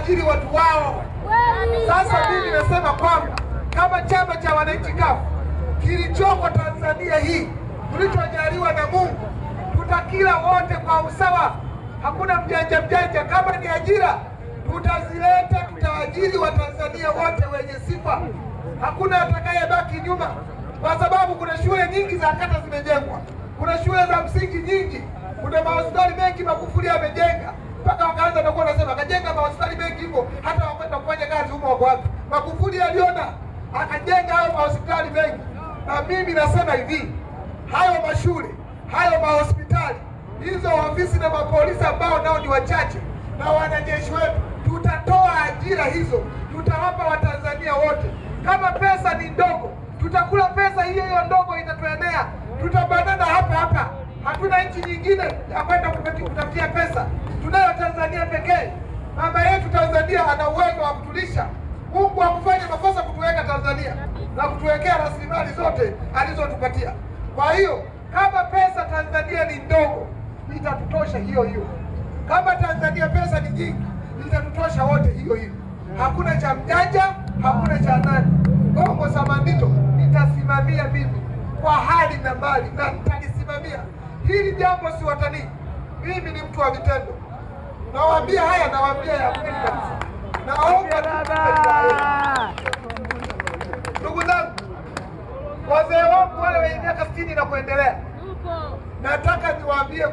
kuajiri watu wao. Sasa mimi nasema kwamba kama chama cha wananchi CUF kilichoko Tanzania hii tulichojaliwa na Mungu, tutakila wote kwa usawa. Hakuna mjanja mjanja. Kama ni ajira tutazileta, tutaajiri Watanzania wote wenye sifa. Hakuna atakayebaki nyuma, kwa sababu kuna shule nyingi za kata zimejengwa, kuna shule za msingi nyingi, kuna mahospitali mengi Magufuli amejenga, mpaka wakaanza na kuwa nasema akajenga mahospitali mengi hivyo hata wakwenda kufanya kazi huko wako wapi. Magufuli aliona akajenga hayo mahospitali mengi. Na mimi nasema hivi, hayo mashule, hayo mahospitali, hizo ofisi na mapolisi ambao nao ni wachache na wanajeshi wetu, tutatoa ajira hizo, tutawapa Watanzania wote. Kama pesa ni ndogo, tutakula pesa hiyo ndogo, itatuenea, tutabanana hapa hapa. Hatuna nchi nyingine ya kwenda kutafutia pesa, tunayo Tanzania pekee. Mama yetu Tanzania ana uwezo wa kutulisha. Mungu hakufanya makosa kutuweka Tanzania na kutuwekea rasilimali zote alizotupatia. Kwa hiyo kama pesa Tanzania ni ndogo, itatutosha hiyo hiyo. Kama Tanzania pesa ni nyingi, itatutosha wote hiyo hiyo. Hakuna cha mjanja, hakuna cha nani. Gongo Samandito nitasimamia mimi kwa hali na mali, na nitalisimamia hili jambo, si watanii. Mimi ni mtu wa vitendo. Nawaambia haya, nawaambia ya kweli kabisa. Naomba ndugu zangu, wazee wangu wale wenye miaka 60 na kuendelea, nataka niwaambie